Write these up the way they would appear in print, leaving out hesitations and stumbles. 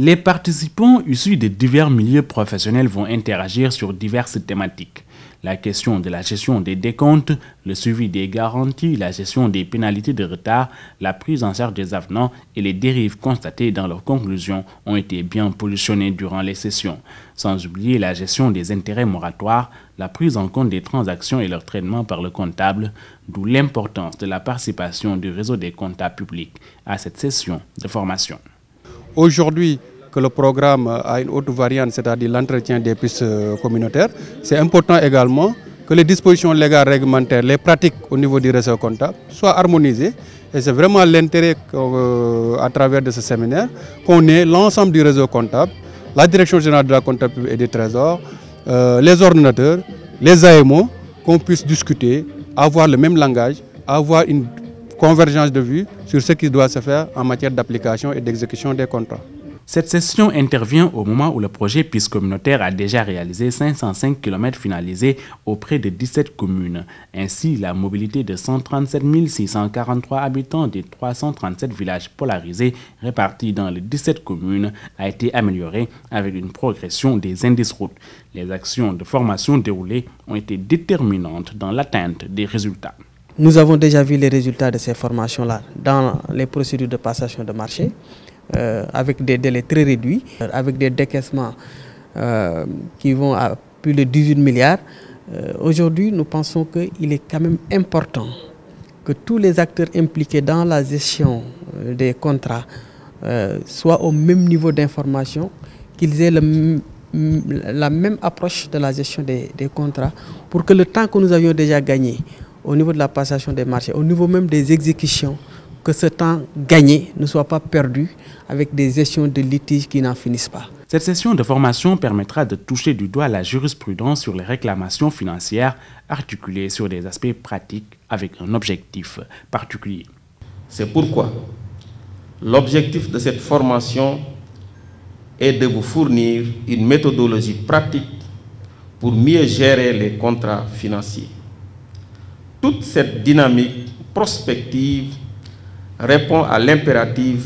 Les participants issus de divers milieux professionnels vont interagir sur diverses thématiques. La question de la gestion des décomptes, le suivi des garanties, la gestion des pénalités de retard, la prise en charge des avenants et les dérives constatées dans leurs conclusions ont été bien positionnées durant les sessions. Sans oublier la gestion des intérêts moratoires, la prise en compte des transactions et leur traitement par le comptable, d'où l'importance de la participation du réseau des comptables publics à cette session de formation. Aujourd'hui, que le programme a une autre variante, c'est-à-dire l'entretien des pistes communautaires, c'est important également que les dispositions légales réglementaires, les pratiques au niveau du réseau comptable soient harmonisées. Et c'est vraiment l'intérêt à travers de ce séminaire qu'on ait l'ensemble du réseau comptable, la Direction générale de la comptabilité et des trésors, les ordinateurs, les AMO, qu'on puisse discuter, avoir le même langage, avoir une convergence de vues sur ce qui doit se faire en matière d'application et d'exécution des contrats. Cette session intervient au moment où le projet Piste communautaire a déjà réalisé 505 km finalisés auprès de 17 communes. Ainsi, la mobilité de 137 643 habitants des 337 villages polarisés répartis dans les 17 communes a été améliorée avec une progression des indices routes. Les actions de formation déroulées ont été déterminantes dans l'atteinte des résultats. Nous avons déjà vu les résultats de ces formations-là dans les procédures de passation de marché, avec des délais très réduits, avec des décaissements qui vont à plus de 18 milliards. Aujourd'hui, nous pensons qu'il est quand même important que tous les acteurs impliqués dans la gestion des contrats soient au même niveau d'information, qu'ils aient la même approche de la gestion des contrats, pour que le temps que nous avions déjà gagné au niveau de la passation des marchés, au niveau même des exécutions, que ce temps gagné ne soit pas perdu avec des gestions de litiges qui n'en finissent pas. Cette session de formation permettra de toucher du doigt la jurisprudence sur les réclamations financières articulées sur des aspects pratiques avec un objectif particulier. C'est pourquoi l'objectif de cette formation est de vous fournir une méthodologie pratique pour mieux gérer les contrats financiers. Toute cette dynamique prospective répond à l'impératif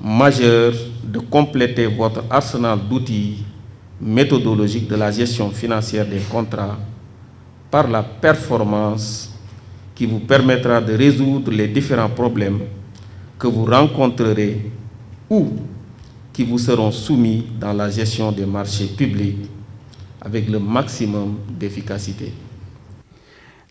majeur de compléter votre arsenal d'outils méthodologiques de la gestion financière des contrats par la performance qui vous permettra de résoudre les différents problèmes que vous rencontrerez ou qui vous seront soumis dans la gestion des marchés publics avec le maximum d'efficacité.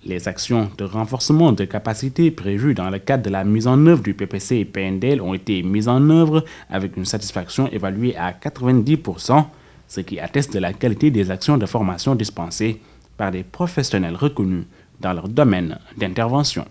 Les actions de renforcement de capacité prévues dans le cadre de la mise en œuvre du PPC et PNDL ont été mises en œuvre avec une satisfaction évaluée à 90%, ce qui atteste de la qualité des actions de formation dispensées par des professionnels reconnus dans leur domaine d'intervention.